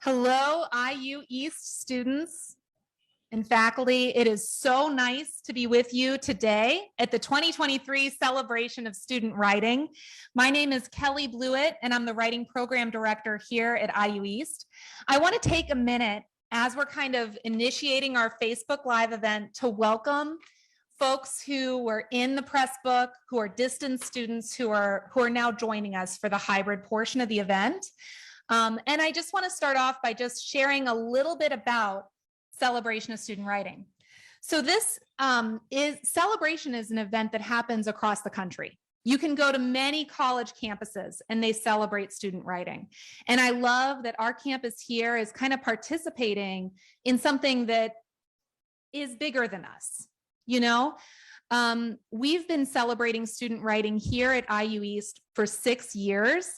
Hello, IU East students and faculty. It is so nice to be with you today at the 2023 Celebration of Student Writing. My name is Kelly Blewett, and I'm the Writing Program Director here at IU East. I want to take a minute as we're kind of initiating our Facebook Live event to welcome folks who were in the press book, who are distance students who are now joining us for the hybrid portion of the event. And I just want to start off by just sharing a little bit about Celebration of Student Writing. So this Celebration is an event that happens across the country. You can go to many college campuses and they celebrate student writing. And I love that our campus here is kind of participating in something that is bigger than us. You know, we've been celebrating student writing here at IU East for 6 years.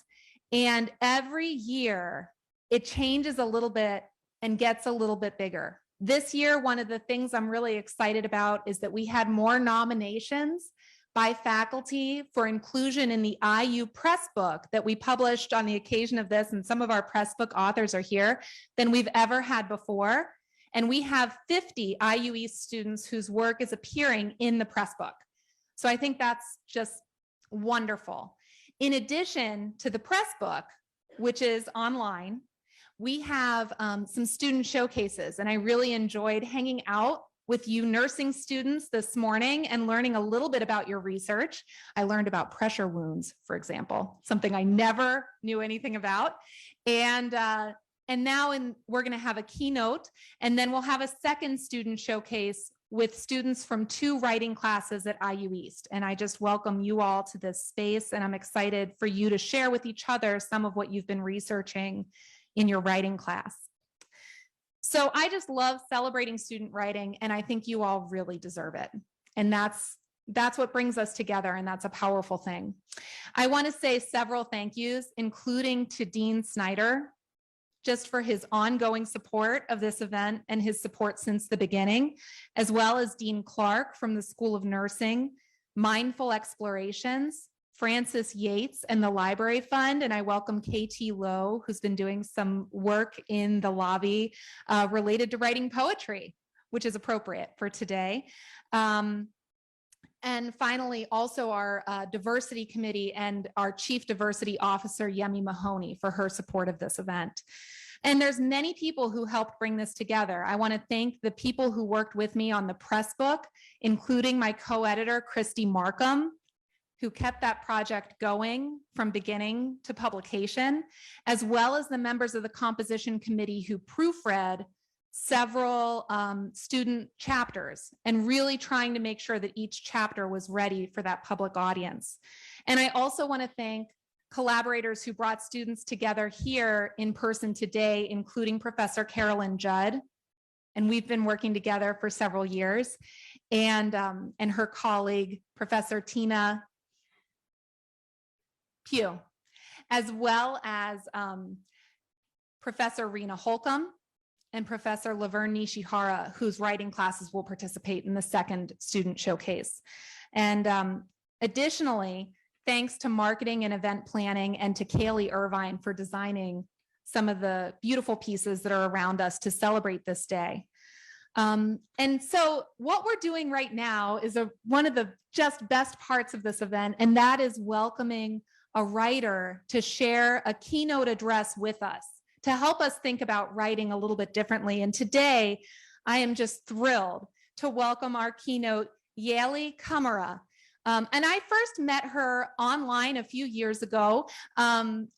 And every year it changes a little bit and gets a little bit bigger. This year, one of the things I'm really excited about is that we had more nominations by faculty for inclusion in the IU press book that we published on the occasion of this, and some of our press book authors are here, than we've ever had before. And we have 50 IU East students whose work is appearing in the press book. So I think that's just wonderful. In addition to the press book, which is online, we have some student showcases, and I really enjoyed hanging out with you nursing students this morning and learning a little bit about your research. I learned about pressure wounds, for example, something I never knew anything about. And now we're going to have a keynote, and then we'll have a second student showcase with students from 2 writing classes at IU East. And I just welcome you all to this space, and I'm excited for you to share with each other some of what you've been researching in your writing class. So I just love celebrating student writing, and I think you all really deserve it. And that's what brings us together, and that's a powerful thing. I want to say several thank yous, including to Dean Snyder, just for his ongoing support of this event and his support since the beginning, as well as Dean Clark from the School of Nursing, Mindful Explorations, Francis Yates, and the Library Fund. And I welcome KT Lowe, who's been doing some work in the lobby related to writing poetry, which is appropriate for today. And finally, also our diversity committee and our chief diversity officer, Yemi Mahoney, for her support of this event. And there's many people who helped bring this together. I want to thank the people who worked with me on the press book, including my co-editor, Christy Markham, who kept that project going from beginning to publication, as well as the members of the composition committee who proofread several student chapters and really trying to make sure that each chapter was ready for that public audience. And I also want to thank collaborators who brought students together here in person today, including Professor Carolyn Judd. And we've been working together for several years, and her colleague, Professor Tina Pugh, as well as Professor Rena Holcomb and Professor Laverne Nishihara, whose writing classes will participate in the second student showcase. And additionally, thanks to marketing and event planning, and to Kaylee Irvine for designing some of the beautiful pieces that are around us to celebrate this day. And so what we're doing right now is one of the just best parts of this event, and that is welcoming a writer to share a keynote address with us, to help us think about writing a little bit differently. And today, I am just thrilled to welcome our keynote, Yaeli Kamara. And I first met her online a few years ago,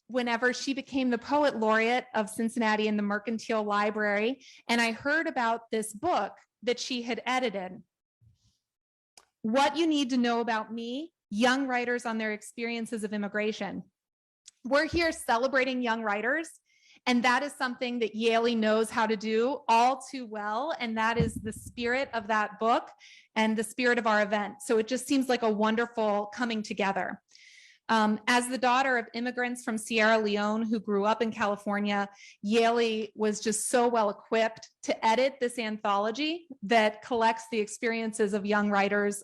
whenever she became the poet laureate of Cincinnati in the Mercantile Library. And I heard about this book that she had edited, What You Need to Know About Me, Young Writers on Their Experiences of Immigration. We're here celebrating young writers, and that is something that Yaeli knows how to do all too well. And that is the spirit of that book and the spirit of our event. So it just seems like a wonderful coming together. As the daughter of immigrants from Sierra Leone who grew up in California, Yaley was just so well equipped to edit this anthology that collects the experiences of young writers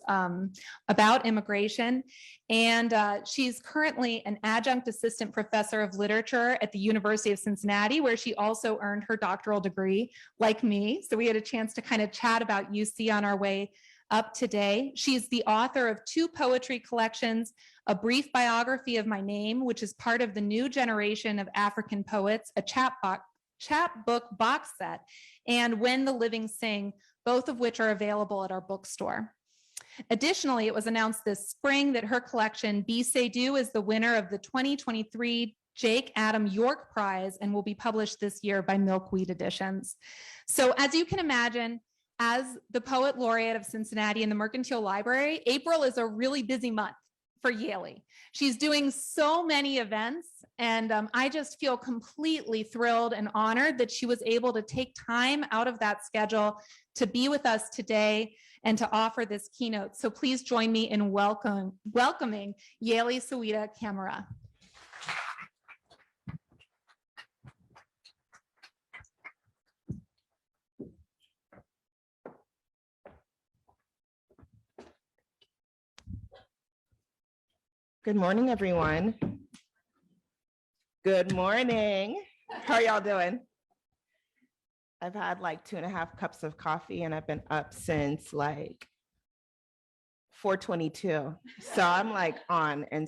about immigration. And she's currently an adjunct assistant professor of literature at the University of Cincinnati, where she also earned her doctoral degree, like me. So we had a chance to kind of chat about UC on our way up today. She's the author of 2 poetry collections, A Brief Biography of My Name, which is part of the new generation of African poets, a chapbook box set, and When the Living Sing, both of which are available at our bookstore. Additionally, it was announced this spring that her collection, Be Say Do, is the winner of the 2023 Jake Adam York Prize and will be published this year by Milkweed Editions. So as you can imagine, as the Poet Laureate of Cincinnati and the Mercantile Library, April is a really busy month for Yaley. She's doing so many events, and I just feel completely thrilled and honored that she was able to take time out of that schedule to be with us today and to offer this keynote. So please join me in welcoming Yaley Soweta Camara. Good morning, everyone. Good morning. How are y'all doing? I've had like 2.5 cups of coffee and I've been up since like 4:22. So I'm like on, and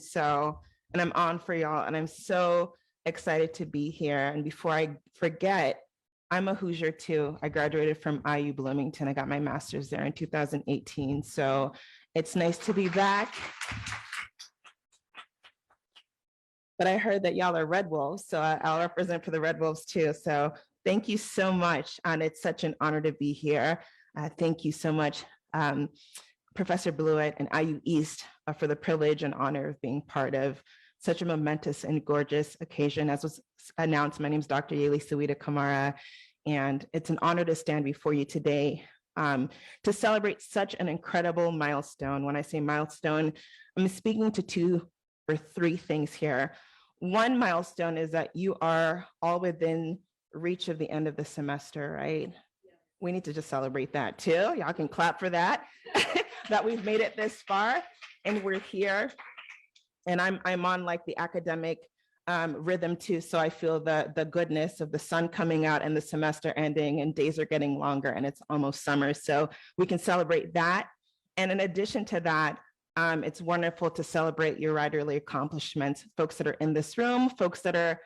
I'm on for y'all, and I'm so excited to be here. And before I forget, I'm a Hoosier too. I graduated from IU Bloomington. I got my master's there in 2018. So it's nice to be back. But I heard that y'all are Red Wolves, so I'll represent for the Red Wolves too. So thank you so much, and it's such an honor to be here. Thank you so much, Professor Blewett and IU East, for the privilege and honor of being part of such a momentous and gorgeous occasion. As was announced, my name is Dr. Yaley Soweta Camara, and it's an honor to stand before you today to celebrate such an incredible milestone. When I say milestone, I'm speaking to 2 or 3 things here. One milestone is that you are all within reach of the end of the semester, right? Yeah. We need to just celebrate that too. Y'all can clap for that, that we've made it this far and we're here. And I'm on like the academic rhythm too. So I feel the goodness of the sun coming out and the semester ending and days are getting longer and it's almost summer. So we can celebrate that. And in addition to that, it's wonderful to celebrate your writerly accomplishments, folks that are in this room, folks that are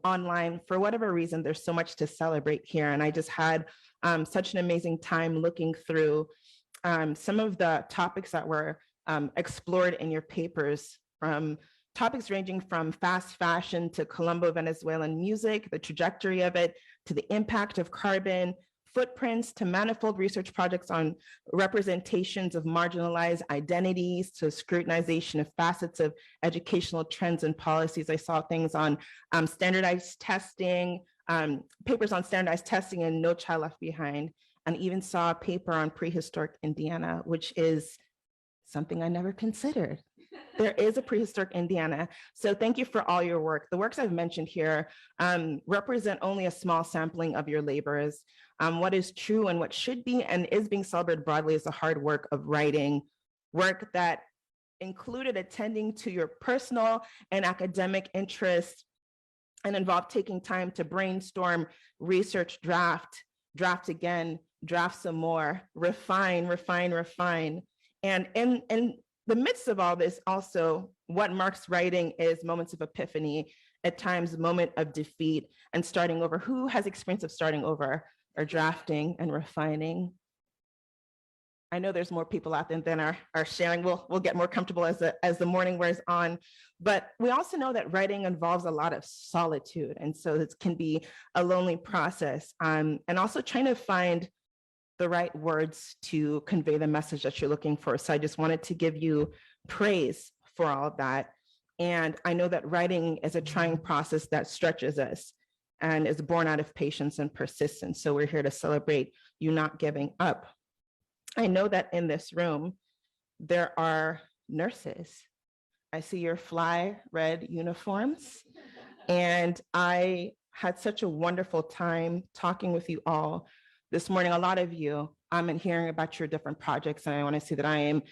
online. For whatever reason, there's so much to celebrate here. And I just had such an amazing time looking through some of the topics that were explored in your papers, from topics ranging from fast fashion to Colombo Venezuelan music, the trajectory of it, to the impact of carbon, footprints, to manifold research projects on representations of marginalized identities, to scrutinization of facets of educational trends and policies. I saw things on standardized testing, papers on standardized testing and No Child Left Behind, and even saw a paper on prehistoric Indiana, which is something I never considered. There is a prehistoric Indiana. So thank you for all your work. The works I've mentioned here represent only a small sampling of your labors. What is true and what should be and is being celebrated broadly is the hard work of writing, work that included attending to your personal and academic interests and involved taking time to brainstorm, research, draft again, draft some more, refine. And in the midst of all this, also, what marks writing is moments of epiphany, at times moment of defeat and starting over. Who has experience of starting over or drafting and refining? I know there's more people out there than are sharing. We'll get more comfortable as the morning wears on. But we also know that writing involves a lot of solitude. And so this can be a lonely process. And also trying to find the right words to convey the message that you're looking for. So I just wanted to give you praise for all of that. And I know that writing is a trying process that stretches us and is born out of patience and persistence. So we're here to celebrate you not giving up. I know that in this room, there are nurses I see your fly red uniforms. And I had such a wonderful time talking with you all this morning. A lot of you, and hearing about your different projects. And I want to say that I am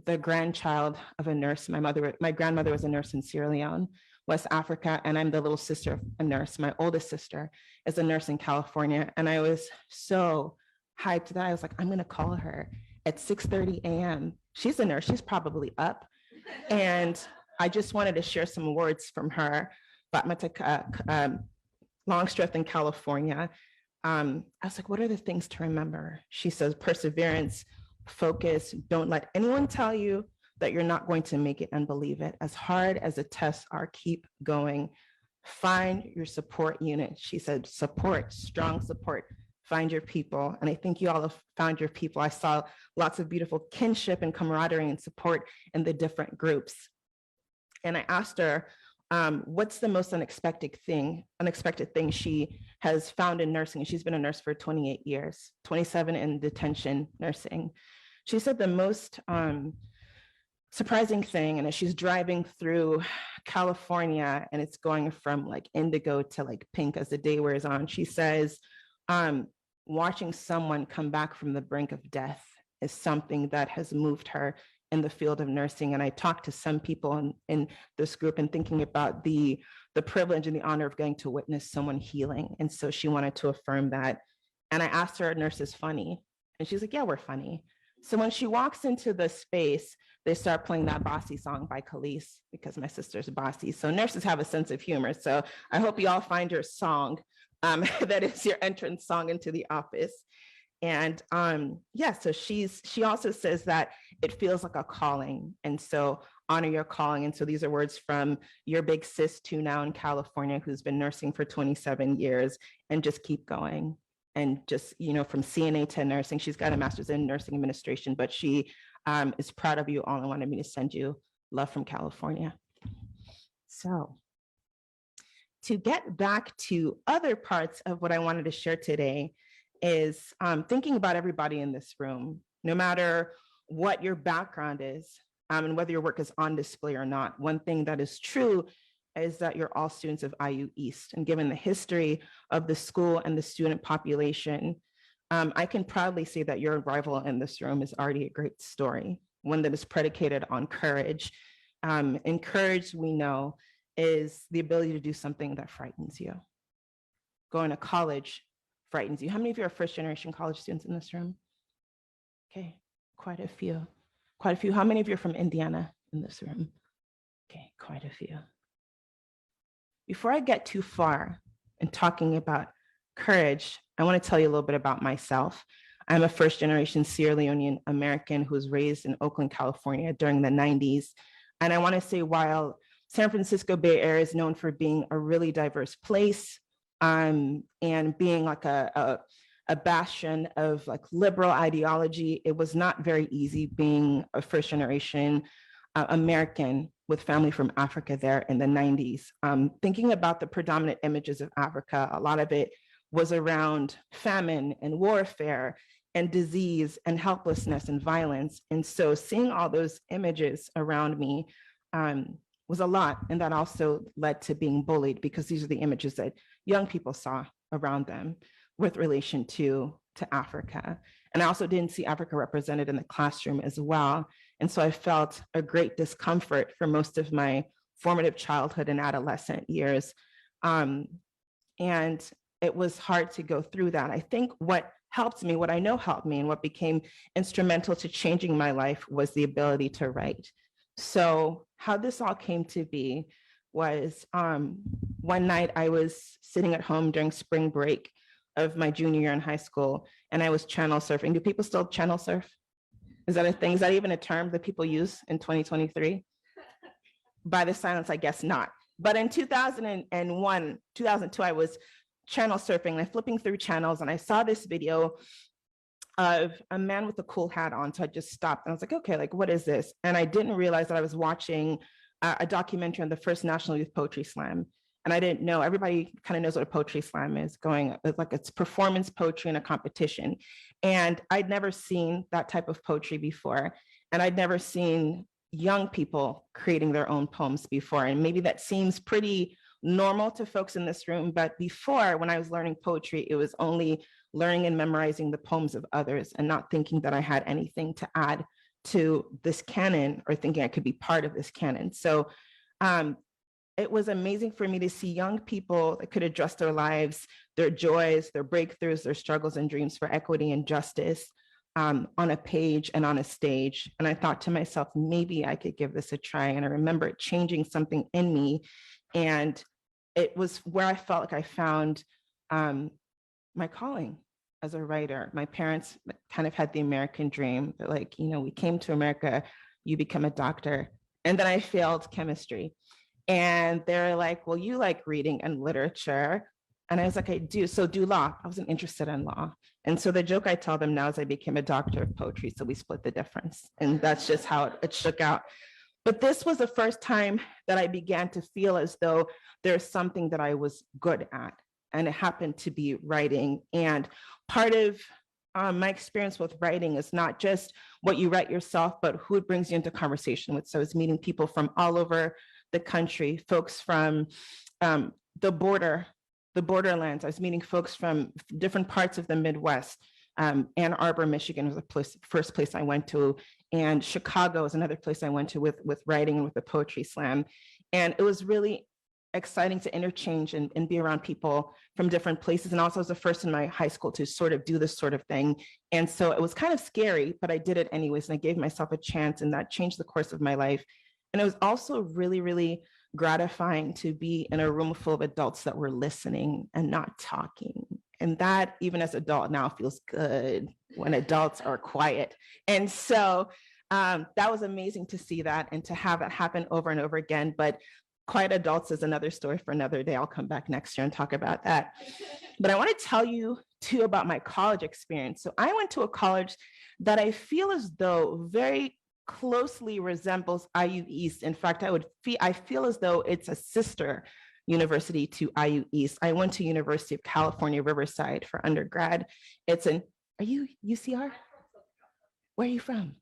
the grandchild of a nurse. My grandmother was a nurse in Sierra Leone, West Africa, and I'm the little sister of a nurse. My oldest sister is a nurse in California. And I was so hyped that I was like, I'm going to call her at 6:30 a.m. She's a nurse. She's probably up. And I just wanted to share some words from her. Fatmata Longstreth in California. I was like, what are the things to remember? She says, perseverance, focus, don't let anyone tell you that you're not going to make it and believe it. As hard as the tests are, keep going. Find your support unit. She said, support, strong support, find your people. And I think you all have found your people. I saw lots of beautiful kinship and camaraderie and support in the different groups. And I asked her, what's the most unexpected thing she has found in nursing? She's been a nurse for 28 years, 27 in detention nursing. She said the most surprising thing, and as she's driving through California and it's going from like indigo to like pink as the day wears on, she says, watching someone come back from the brink of death is something that has moved her in the field of nursing. And I talked to some people in this group and thinking about the privilege and the honor of getting to witness someone healing. And so she wanted to affirm that. And I asked her, are nurses funny? And she's like, yeah, we're funny. So when she walks into the space, they start playing that Bossy song by Khalees, because my sister's bossy. So nurses have a sense of humor. So I hope you all find your song that is your entrance song into the office. And yeah, so she also says that it feels like a calling. And so honor your calling. And so these are words from your big sis too now in California, who's been nursing for 27 years, and just keep going. And just, you know, from CNA to nursing, she's got a master's in nursing administration, but she is proud of you all and wanted me to send you love from California. So to get back to other parts of what I wanted to share today is thinking about everybody in this room, no matter what your background is, and whether your work is on display or not. One thing that is true is that you're all students of IU East. And given the history of the school and the student population, I can proudly say that your arrival in this room is already a great story, one that is predicated on courage. And courage, we know, is the ability to do something that frightens you. Going to college frightens you. How many of you are first generation college students in this room? Okay, quite a few. Quite a few. How many of you are from Indiana in this room? Okay, quite a few. Before I get too far in talking about courage, I want to tell you a little bit about myself. I'm a first generation Sierra Leonean American who was raised in Oakland, California during the 90s. And I want to say, while San Francisco Bay Area is known for being a really diverse place, and being like a bastion of like liberal ideology, it was not very easy being a first generation American with family from Africa there in the 90s. Thinking about the predominant images of Africa, a lot of it was around famine and warfare and disease and helplessness and violence. And so seeing all those images around me was a lot. And that also led to being bullied, because these are the images that young people saw around them with relation to Africa. And I also didn't see Africa represented in the classroom as well. And so I felt a great discomfort for most of my formative childhood and adolescent years. And it was hard to go through that. I think what helped me, what I know helped me, and what became instrumental to changing my life was the ability to write. So how this all came to be was one night I was sitting at home during spring break of my junior year in high school, and I was channel surfing. Do people still channel surf? Is that a thing? Is that even a term that people use in 2023? By the silence, I guess not. But in 2001, 2002, I was channel surfing and flipping through channels, and I saw this video of a man with a cool hat on. So I just stopped and I was like, okay, like, what is this? And I didn't realize that I was watching a documentary on the first National Youth Poetry Slam. And I didn't know, everybody kind of knows what a poetry slam is, it's performance poetry in a competition. And I'd never seen that type of poetry before. And I'd never seen young people creating their own poems before. And maybe that seems pretty normal to folks in this room, but before, when I was learning poetry, it was only learning and memorizing the poems of others and not thinking that I had anything to add to this canon or thinking I could be part of this canon. So it was amazing for me to see young people that could address their lives, their joys, their breakthroughs, their struggles and dreams for equity and justice on a page and on a stage. And I thought to myself, maybe I could give this a try. And I remember it changing something in me. And it was where I felt like I found my calling as a writer. My parents kind of had the American dream. They're like, you know, we came to America, you become a doctor. And then I failed chemistry. And they're like, well, you like reading and literature. And I was like, I do. So do law. I wasn't interested in law. And so the joke I tell them now is I became a doctor of poetry. So we split the difference. And that's just how it shook out. But this was the first time that I began to feel as though there's something that I was good at. And it happened to be writing. And part of my experience with writing is not just what you write yourself, but who it brings you into conversation with. So I was meeting people from all over the country, folks from the borderlands. I was meeting folks from different parts of the Midwest. Ann Arbor, Michigan was the first place I went to, and Chicago is another place I went to with writing and with the poetry slam. And it was really exciting to interchange and be around people from different places. And also I was the first in my high school to sort of do this sort of thing. And so it was kind of scary, but I did it anyways. And I gave myself a chance, and that changed the course of my life. And it was also really, really gratifying to be in a room full of adults that were listening and not talking. And that, even as an adult now, feels good when adults are quiet. And so that was amazing to see that and to have it happen over and over again. But quiet adults is another story for another day. I'll come back next year and talk about that. But I want to tell you too about my college experience. So I went to a college that I feel as though very closely resembles IU East. In fact, I feel as though it's a sister university to IU East. I went to University of California, Riverside for undergrad. Are you UCR? Where are you from?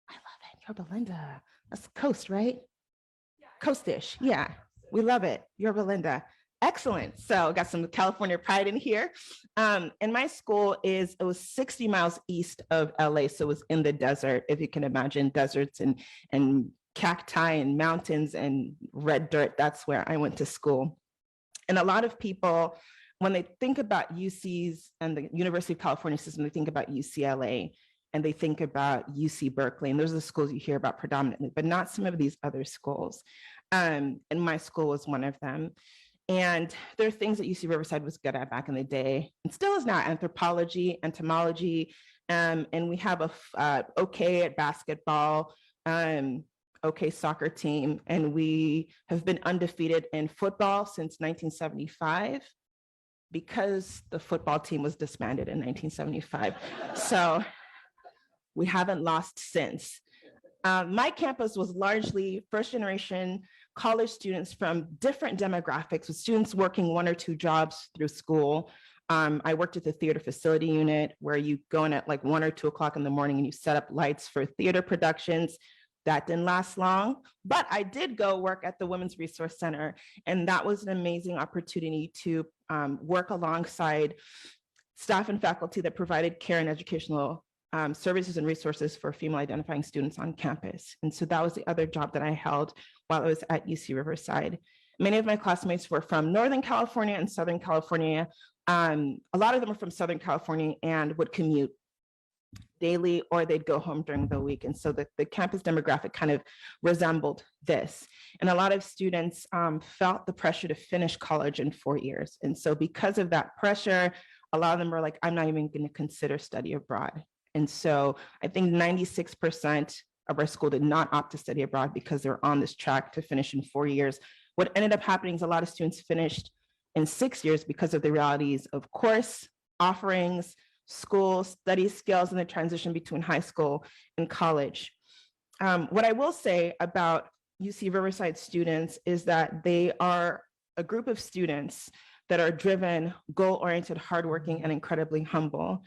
I love it. Yorba Linda. That's coast, right? Coast-ish. Yeah, we love it. Yorba Linda. Excellent. So got some California pride in here. And my school it was 60 miles east of LA. So it was in the desert, if you can imagine deserts and cacti and mountains and red dirt. That's where I went to school. And a lot of people, when they think about UCs and the University of California system, they think about UCLA and they think about UC Berkeley. And those are the schools you hear about predominantly, but not some of these other schools. And my school was one of them. And there are things that UC Riverside was good at back in the day, and still is now: anthropology, entomology, and we have a okay at basketball, okay soccer team, and we have been undefeated in football since 1975 because the football team was disbanded in 1975. So we haven't lost since. My campus was largely first generation college students from different demographics, with students working 1 or 2 jobs through school. I worked at the theater facility unit, where you go in at like 1 or 2 o'clock in the morning and you set up lights for theater productions. That didn't last long, but I did go work at the Women's Resource Center, and that was an amazing opportunity to work alongside staff and faculty that provided care and educational services and resources for female identifying students on campus. And so that was the other job that I held while I was at UC Riverside. Many of my classmates were from Northern California and Southern California. A lot of them were from Southern California and would commute daily, or they'd go home during the week. And so the campus demographic kind of resembled this. And a lot of students felt the pressure to finish college in 4 years. And so because of that pressure, a lot of them were like, I'm not even going to consider study abroad. And so I think 96% of our school did not opt to study abroad because they're on this track to finish in 4 years. What ended up happening is a lot of students finished in 6 years because of the realities of course offerings, school, study skills, and the transition between high school and college. What I will say about UC Riverside students is that they are a group of students that are driven, goal-oriented, hardworking, and incredibly humble.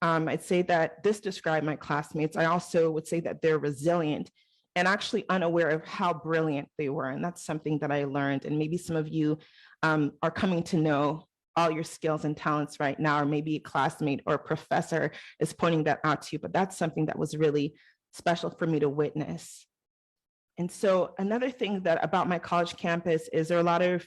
I'd say that this described my classmates. I also would say that they're resilient and actually unaware of how brilliant they were. And that's something that I learned. And maybe some of you are coming to know all your skills and talents right now, or maybe a classmate or a professor is pointing that out to you, but that's something that was really special for me to witness. And so another thing that about my college campus is there are a lot of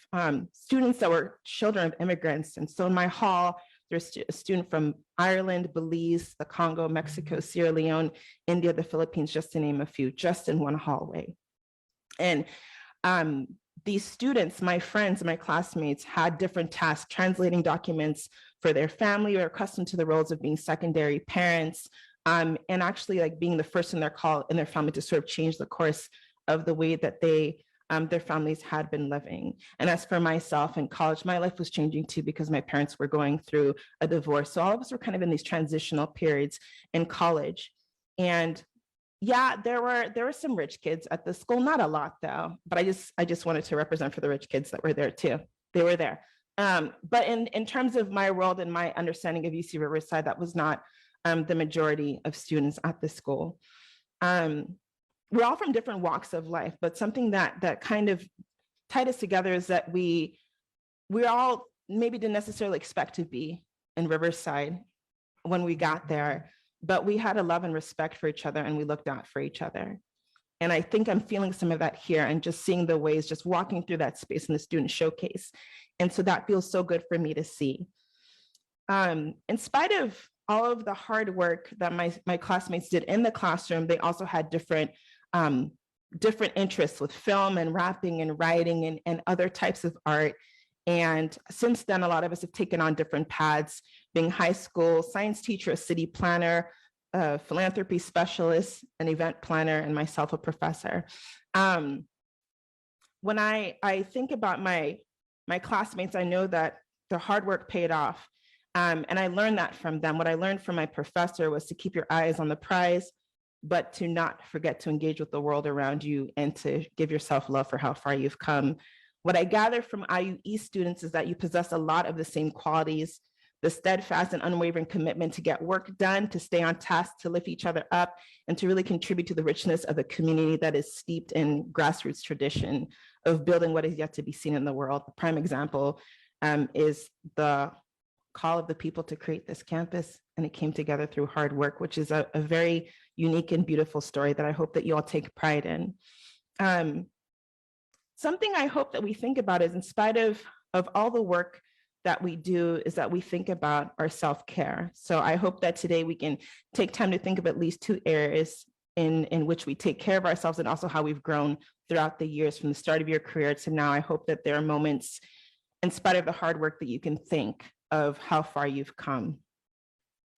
students that were children of immigrants. And so in my hall, there's a student from Ireland, Belize, the Congo, Mexico, Sierra Leone, India, the Philippines, just to name a few, just in one hallway. And these students, my friends, my classmates, had different tasks, translating documents for their family, or accustomed to the roles of being secondary parents, and actually like being the first in their family to sort of change the course of the way that their families had been living. And as for myself in college, my life was changing too, because my parents were going through a divorce. So all of us were kind of in these transitional periods in college. And yeah, there were some rich kids at the school, not a lot though, but I just wanted to represent for the rich kids that were there too. They were there. But in terms of my world and my understanding of UC Riverside, that was not the majority of students at the school. We're all from different walks of life, but something that kind of tied us together is that we all maybe didn't necessarily expect to be in Riverside when we got there, but we had a love and respect for each other, and we looked out for each other. And I think I'm feeling some of that here, and just seeing the ways, just walking through that space in the student showcase. And so that feels so good for me to see. In spite of all of the hard work that my classmates did in the classroom, they also had different interests with film and rapping and writing and other types of art. And since then, a lot of us have taken on different paths, being high school science teacher, a city planner, a philanthropy specialist, an event planner, and myself a professor. When I think about my classmates, I know that their hard work paid off. And I learned that from them. What I learned from my professor was to keep your eyes on the prize, but to not forget to engage with the world around you and to give yourself love for how far you've come. What I gather from IU East students is that you possess a lot of the same qualities: the steadfast and unwavering commitment to get work done, to stay on task, to lift each other up, and to really contribute to the richness of a community that is steeped in grassroots tradition of building what is yet to be seen in the world. The prime example is the call of the people to create this campus, and it came together through hard work, which is a very unique and beautiful story that I hope that you all take pride in. Something I hope that we think about is, in spite of all the work that we do, is that we think about our self-care. So I hope that today we can take time to think of at least 2 areas in which we take care of ourselves, and also how we've grown throughout the years from the start of your career to now. I hope that there are moments, in spite of the hard work, that you can think of how far you've come.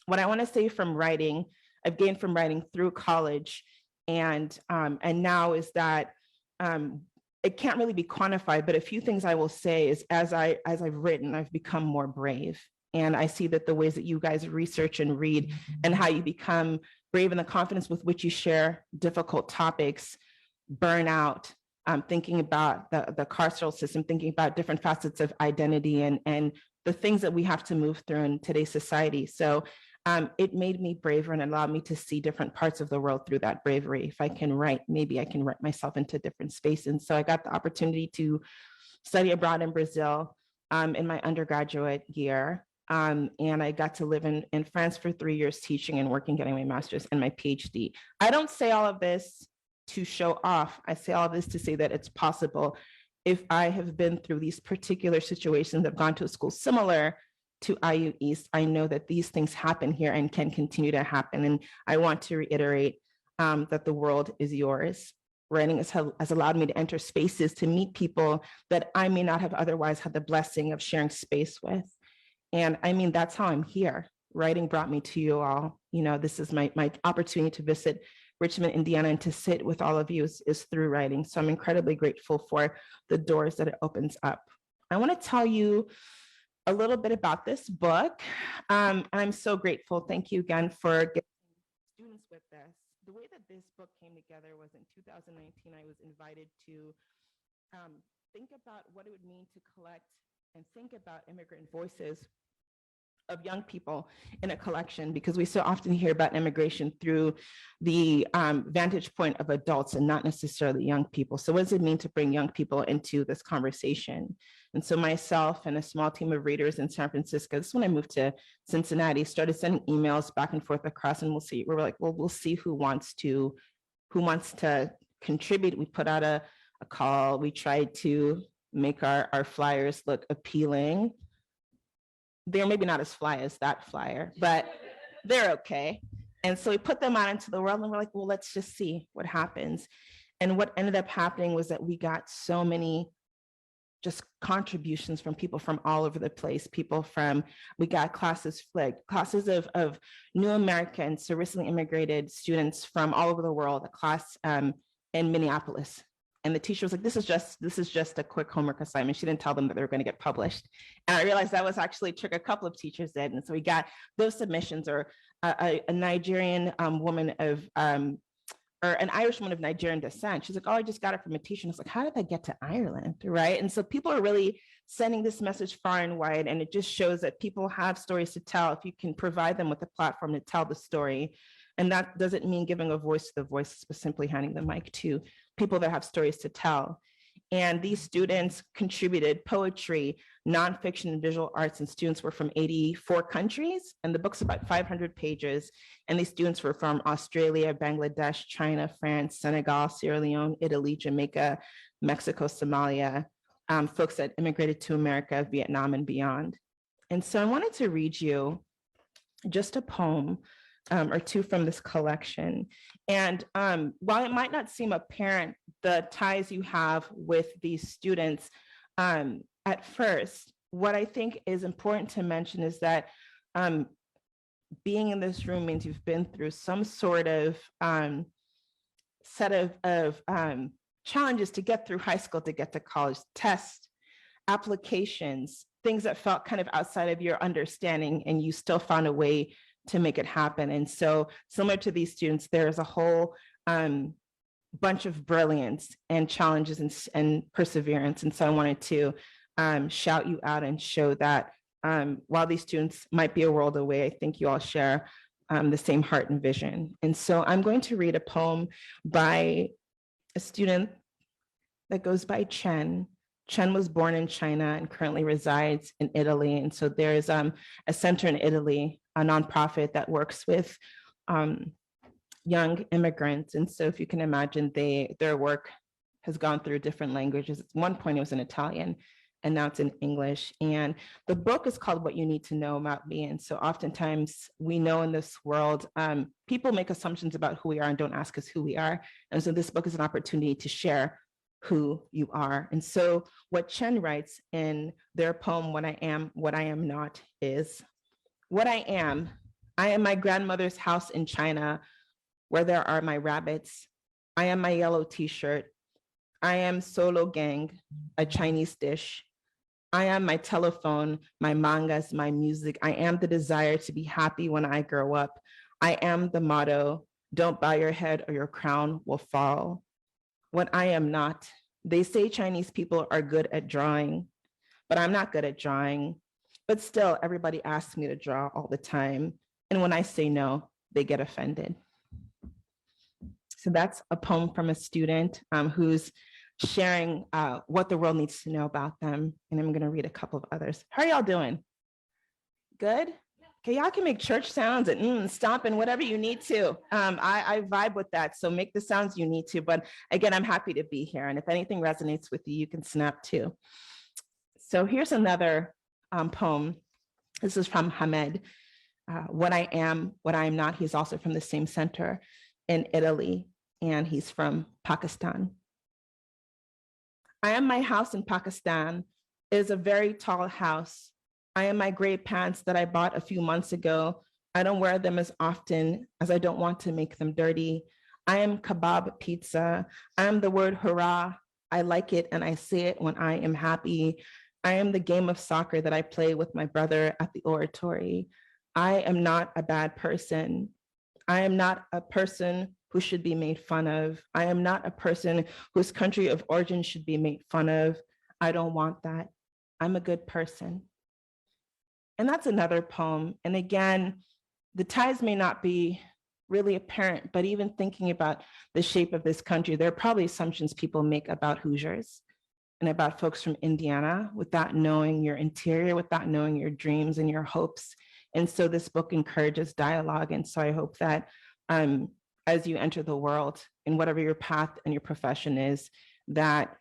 What I want to say from writing, I've gained from writing through college, and now, is that it can't really be quantified, but a few things I will say is, as I've written, I've become more brave. And I see that the ways that you guys research and read, and how you become brave, and the confidence with which you share difficult topics, burnout, thinking about the carceral system, thinking about different facets of identity and the things that we have to move through in today's society. So it made me braver and allowed me to see different parts of the world through that bravery. If I can write, maybe I can write myself into different spaces. So I got the opportunity to study abroad in Brazil in my undergraduate year. And I got to live in France for 3 years, teaching and working, getting my master's and my PhD. I don't say all of this to show off. I say all of this to say that it's possible. If I have been through these particular situations, I've gone to a school similar to IU East, I know that these things happen here and can continue to happen. And I want to reiterate that the world is yours. Writing has allowed me to enter spaces to meet people that I may not have otherwise had the blessing of sharing space with. And I mean, that's how I'm here. Writing brought me to you all. You know, this is my opportunity to visit Richmond, Indiana, and to sit with all of you is through writing. So I'm incredibly grateful for the doors that it opens up. I want to tell you a little bit about this book. And I'm so grateful. Thank you again for getting students with this. The way that this book came together was in 2019, I was invited to think about what it would mean to collect and think about immigrant voices of young people in a collection, because we so often hear about immigration through the vantage point of adults and not necessarily young people. So what does it mean to bring young people into this conversation? And so myself and a small team of readers in San Francisco, this is when I moved to Cincinnati, started sending emails back and forth across, and we're like, well, we'll see who wants to contribute. We put out a call. We tried to make our flyers look appealing. They're maybe not as fly as that flyer, but they're okay. And so we put them out into the world, and we're like, well, let's just see what happens. And what ended up happening was that we got so many just contributions from people from all over the place. We got classes of new Americans, so recently immigrated students from all over the world, a class in Minneapolis. And the teacher was like, this is just a quick homework assignment. She didn't tell them that they were going to get published. And I realized that was actually a trick a couple of teachers did. And so we got those submissions, or a Nigerian woman or an Irish woman of Nigerian descent. She's like, oh, I just got it from a teacher. And I was like, how did that get to Ireland, right? And so people are really sending this message far and wide. And it just shows that people have stories to tell if you can provide them with a platform to tell the story. And that doesn't mean giving a voice to the voiceless, but simply handing the mic to people that have stories to tell. And these students contributed poetry, nonfiction, and visual arts, and students were from 84 countries. And the book's about 500 pages. And these students were from Australia, Bangladesh, China, France, Senegal, Sierra Leone, Italy, Jamaica, Mexico, Somalia, folks that immigrated to America, Vietnam, and beyond. And so I wanted to read you just a poem or two from this collection. And while it might not seem apparent, the ties you have with these students at first, what I think is important to mention is that being in this room means you've been through some sort of set of challenges to get through high school, to get to college, tests, applications, things that felt kind of outside of your understanding, and you still found a way to make it happen. And so similar to these students, there's a whole bunch of brilliance and challenges and perseverance. And so I wanted to shout you out and show that while these students might be a world away, I think you all share the same heart and vision. And so I'm going to read a poem by a student that goes by Chen. Chen was born in China and currently resides in Italy. And so there's a center in Italy, a nonprofit that works with young immigrants. And so if you can imagine, their work has gone through different languages. At one point it was in Italian, and now it's in English. And the book is called What You Need to Know About Me. And so oftentimes we know in this world, people make assumptions about who we are and don't ask us who we are. And so this book is an opportunity to share who you are. And so what Chen writes in their poem, What I Am, What I Am Not, is, what I am my grandmother's house in China where there are my rabbits. I am my yellow t-shirt. I am Solo Gang, a Chinese dish. I am my telephone, my mangas, my music. I am the desire to be happy when I grow up. I am the motto, don't bow your head or your crown will fall. What I am not. They say Chinese people are good at drawing, but I'm not good at drawing. But still, everybody asks me to draw all the time. And when I say no, they get offended. So that's a poem from a student who's sharing what the world needs to know about them. And I'm gonna read a couple of others. How are y'all doing? Good? Okay, y'all can make church sounds and stomp and whatever you need to. I vibe with that, so make the sounds you need to. But again, I'm happy to be here. And if anything resonates with you, you can snap too. So here's another poem. This is from Hamed. What I Am, What I Am Not. He's also from the same center in Italy, and he's from Pakistan. I am my house in Pakistan. It is a very tall house. I am my gray pants that I bought a few months ago. I don't wear them as often as I don't want to make them dirty. I am kebab pizza. I am the word hurrah. I like it and I say it when I am happy. I am the game of soccer that I play with my brother at the oratory. I am not a bad person. I am not a person who should be made fun of. I am not a person whose country of origin should be made fun of. I don't want that. I'm a good person. And that's another poem. And again, the ties may not be really apparent, but even thinking about the shape of this country, there are probably assumptions people make about Hoosiers and about folks from Indiana without knowing your interior, without knowing your dreams and your hopes. And so this book encourages dialogue. And so I hope that as you enter the world, in whatever your path and your profession is, that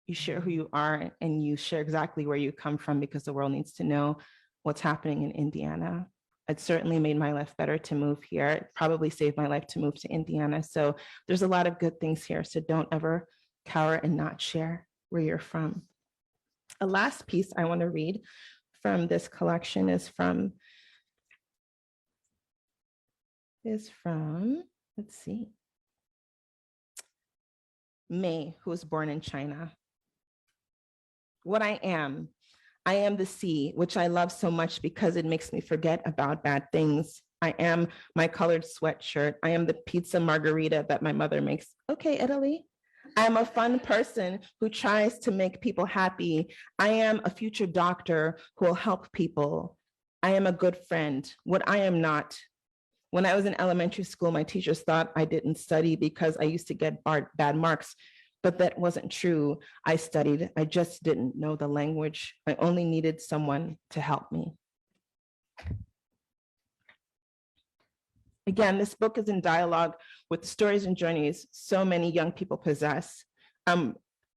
you share who you are and you share exactly where you come from, because the world needs to know what's happening in Indiana. It certainly made my life better to move here. It probably saved my life to move to Indiana. So there's a lot of good things here. So don't ever cower and not share where you're from. A last piece I want to read from this collection is from, let's see, May, who was born in China. What I am the sea, which I love so much because it makes me forget about bad things. I am my colored sweatshirt. I am the pizza margarita that my mother makes. Okay, Italy. I'm a fun person who tries to make people happy. I am a future doctor who will help people. I am a good friend. What I am not. When I was in elementary school, my teachers thought I didn't study because I used to get bad marks, but that wasn't true. I studied, I just didn't know the language. I only needed someone to help me. Again, this book is in dialogue with the stories and journeys so many young people possess.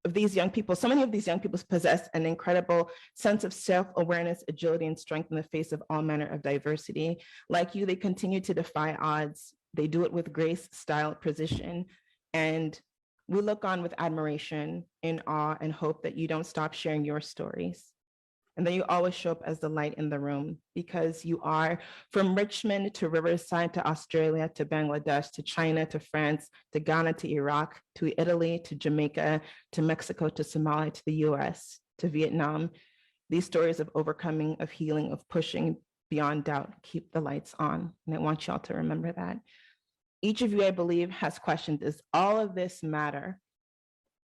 Of these young people, so many of these young people possess an incredible sense of self-awareness, agility, and strength in the face of all manner of diversity. Like you, they continue to defy odds. They do it with grace, style, precision, and we look on with admiration, in awe, and hope that you don't stop sharing your stories, and that you always show up as the light in the room, because you are from Richmond to Riverside to Australia to Bangladesh to China to France to Ghana to Iraq to Italy to Jamaica to Mexico to Somalia to the US to Vietnam. These stories of overcoming, of healing, of pushing beyond doubt keep the lights on. And I want y'all to remember that. Each of you, I believe, has questioned, does all of this matter?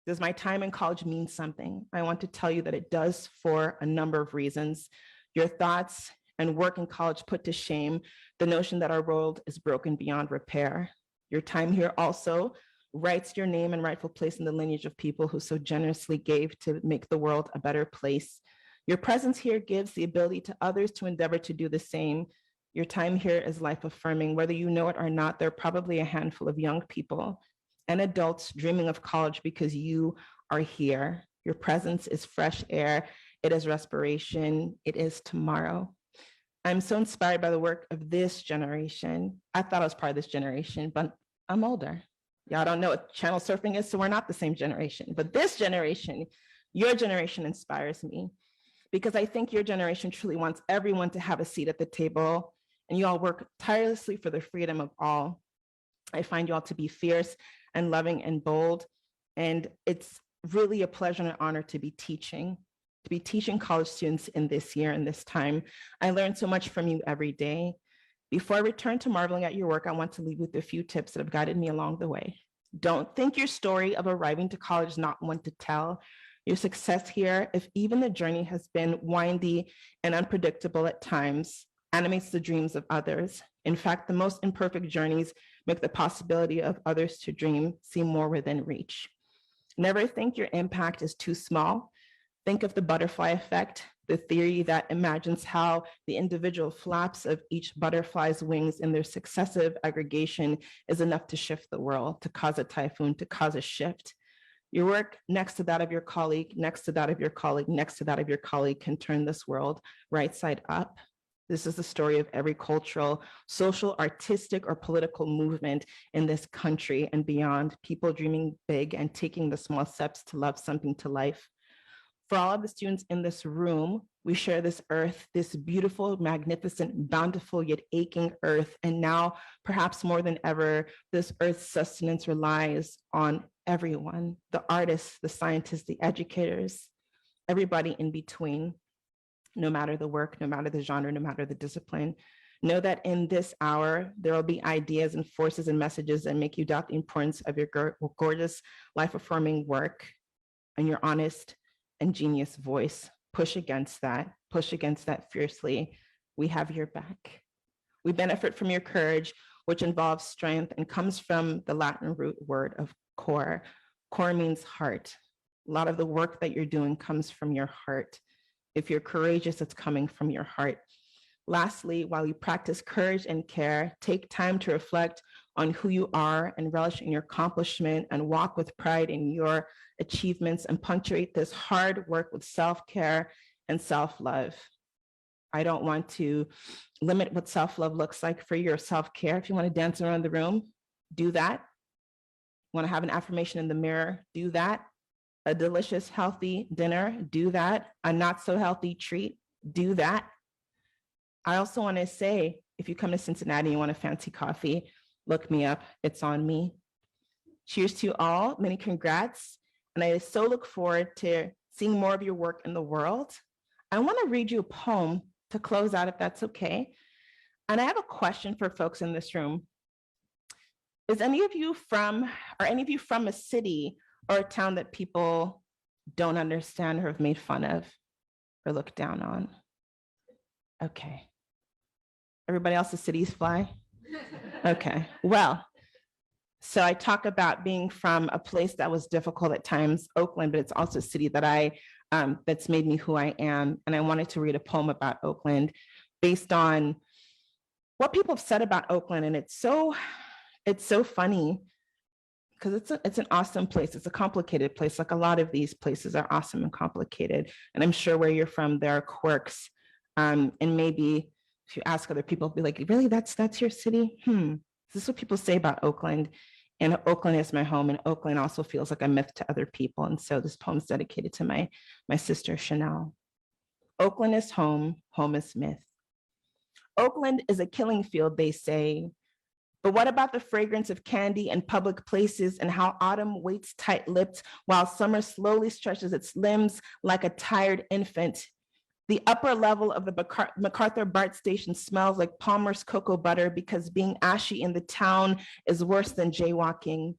Does my time in college mean something? I want to tell you that it does for a number of reasons. Your thoughts and work in college put to shame the notion that our world is broken beyond repair. Your time here also writes your name and rightful place in the lineage of people who so generously gave to make the world a better place. Your presence here gives the ability to others to endeavor to do the same. Your time here is life affirming. Whether you know it or not, there are probably a handful of young people and adults dreaming of college because you are here. Your presence is fresh air. It is respiration. It is tomorrow. I'm so inspired by the work of this generation. I thought I was part of this generation, but I'm older. Y'all don't know what channel surfing is, so we're not the same generation. But this generation, your generation inspires me, because I think your generation truly wants everyone to have a seat at the table, and you all work tirelessly for the freedom of all. I find you all to be fierce and loving and bold. And it's really a pleasure and an honor to be teaching college students in this year and this time. I learn so much from you every day. Before I return to marveling at your work, I want to leave with a few tips that have guided me along the way. Don't think your story of arriving to college is not one to tell. Your success here, if even the journey has been windy and unpredictable at times, animates the dreams of others. In fact, the most imperfect journeys make the possibility of others to dream seem more within reach. Never think your impact is too small. Think of the butterfly effect, the theory that imagines how the individual flaps of each butterfly's wings in their successive aggregation is enough to shift the world, to cause a typhoon, to cause a shift. Your work next to that of your colleague, next to that of your colleague, next to that of your colleague can turn this world right side up. This is the story of every cultural, social, artistic, or political movement in this country and beyond, people dreaming big and taking the small steps to love something to life. For all of the students in this room, we share this earth, this beautiful, magnificent, bountiful, yet aching earth. And now, perhaps more than ever, this earth's sustenance relies on everyone, the artists, the scientists, the educators, everybody in between. No matter the work, no matter the genre, no matter the discipline. Know that in this hour, there will be ideas and forces and messages that make you doubt the importance of your gorgeous, life-affirming work and your honest and genius voice. push against that fiercely. We have your back. We benefit from your courage, which involves strength and comes from the Latin root word of core. Core means heart. A lot of the work that you're doing comes from your heart. If you're courageous, it's coming from your heart. Lastly, while you practice courage and care, take time to reflect on who you are and relish in your accomplishment and walk with pride in your achievements and punctuate this hard work with self-care and self-love. I don't want to limit what self-love looks like for your self-care. If you want to dance around the room, do that. Want to have an affirmation in the mirror, do that. A delicious, healthy dinner, do that. A not so healthy treat, do that. I also want to say, if you come to Cincinnati and you want a fancy coffee, look me up, it's on me. Cheers to you all, many congrats. And I so look forward to seeing more of your work in the world. I want to read you a poem to close out, if that's okay. And I have a question for folks in this room. Is any of you from a city or a town that people don't understand or have made fun of or look down on? Okay. Everybody else's cities fly? Okay, well, so I talk about being from a place that was difficult at times, Oakland, but it's also a city that that's made me who I am. And I wanted to read a poem about Oakland based on what people have said about Oakland. And it's so funny because it's an awesome place. It's a complicated place. Like a lot of these places are awesome and complicated. And I'm sure where you're from, there are quirks. And maybe if you ask other people, be like, really, that's your city? This is what people say about Oakland. And Oakland is my home. And Oakland also feels like a myth to other people. And so this poem is dedicated to my sister, Chanel. Oakland is home, home is myth. Oakland is a killing field, they say. But what about the fragrance of candy in public places and how autumn waits tight-lipped while summer slowly stretches its limbs like a tired infant? The upper level of the MacArthur BART station smells like Palmer's cocoa butter because being ashy in the town is worse than jaywalking.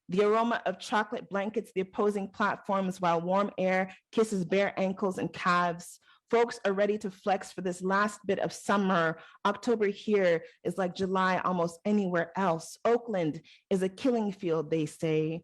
The aroma of chocolate blankets the opposing platforms while warm air kisses bare ankles and calves. Folks are ready to flex for this last bit of summer. October here is like July almost anywhere else. Oakland is a killing field, they say.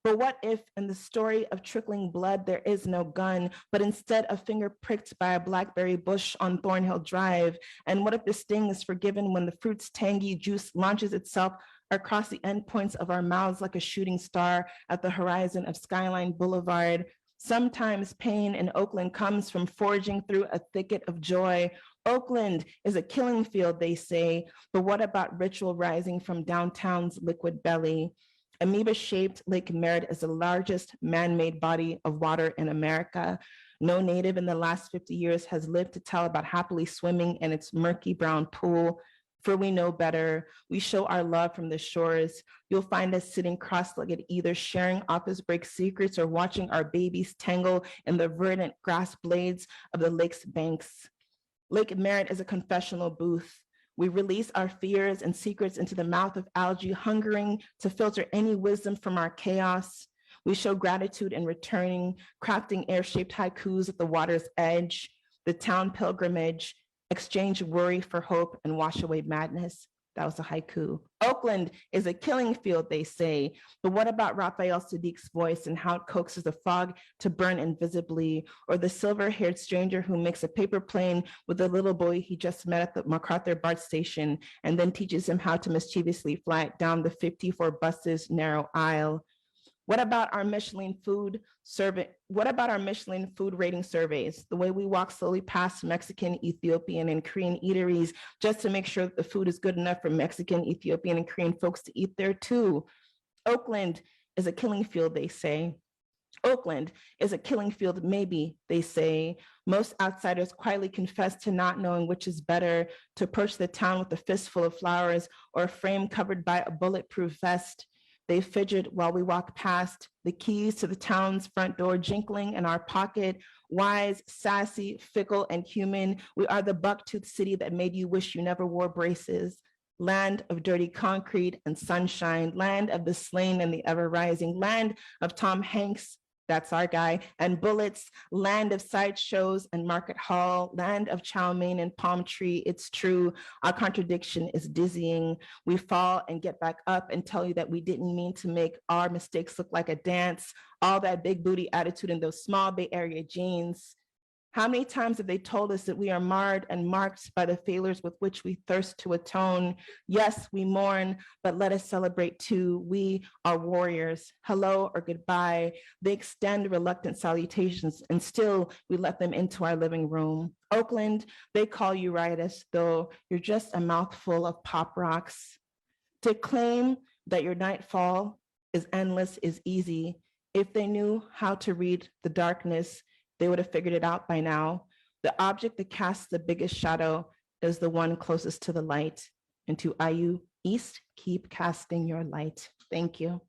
But what if in the story of trickling blood, there is no gun, but instead a finger pricked by a blackberry bush on Thornhill Drive? And what if the sting is forgiven when the fruit's tangy juice launches itself across the endpoints of our mouths like a shooting star at the horizon of Skyline Boulevard? Sometimes pain in Oakland comes from forging through a thicket of joy. Oakland is a killing field, they say, but what about ritual rising from downtown's liquid belly? Amoeba-shaped Lake Merritt is the largest man-made body of water in America. No native in the last 50 years has lived to tell about happily swimming in its murky brown pool. For we know better, we show our love from the shores. You'll find us sitting cross-legged, either sharing office break secrets or watching our babies tangle in the verdant grass blades of the lake's banks. Lake Merritt is a confessional booth. We release our fears and secrets into the mouth of algae, hungering to filter any wisdom from our chaos. We show gratitude in returning, crafting air-shaped haikus at the water's edge, the town pilgrimage, exchange worry for hope and wash away madness. That was a haiku. Oakland is a killing field, they say. But what about Raphael Sadiq's voice and how it coaxes the fog to burn invisibly, or the silver-haired stranger who makes a paper plane with the little boy he just met at the MacArthur BART station and then teaches him how to mischievously fly it down the 54 buses narrow aisle? What about our Michelin food rating surveys? The way we walk slowly past Mexican, Ethiopian, and Korean eateries just to make sure that the food is good enough for Mexican, Ethiopian, and Korean folks to eat there too. Oakland is a killing field, they say. Oakland is a killing field, maybe, they say. Most outsiders quietly confess to not knowing which is better, to approach the town with a fistful of flowers or a frame covered by a bulletproof vest. They fidget while we walk past, the keys to the town's front door jinkling in our pocket. Wise, sassy, fickle, and human, we are the buck-toothed city that made you wish you never wore braces. Land of dirty concrete and sunshine, land of the slain and the ever-rising, land of Tom Hanks That's our guy. And bullets, land of sideshows and market hall, land of chow mein and palm tree. It's true. Our contradiction is dizzying. We fall and get back up and tell you that we didn't mean to make our mistakes look like a dance. All that big booty attitude in those small Bay Area jeans. How many times have they told us that we are marred and marked by the failures with which we thirst to atone? Yes, we mourn, but let us celebrate too. We are warriors. Hello or goodbye. They extend reluctant salutations, and still we let them into our living room. Oakland, they call you riotous, though you're just a mouthful of pop rocks. To claim that your nightfall is endless is easy. If they knew how to read the darkness, they would have figured it out by now. The object that casts the biggest shadow is the one closest to the light. And to IU East, keep casting your light. Thank you.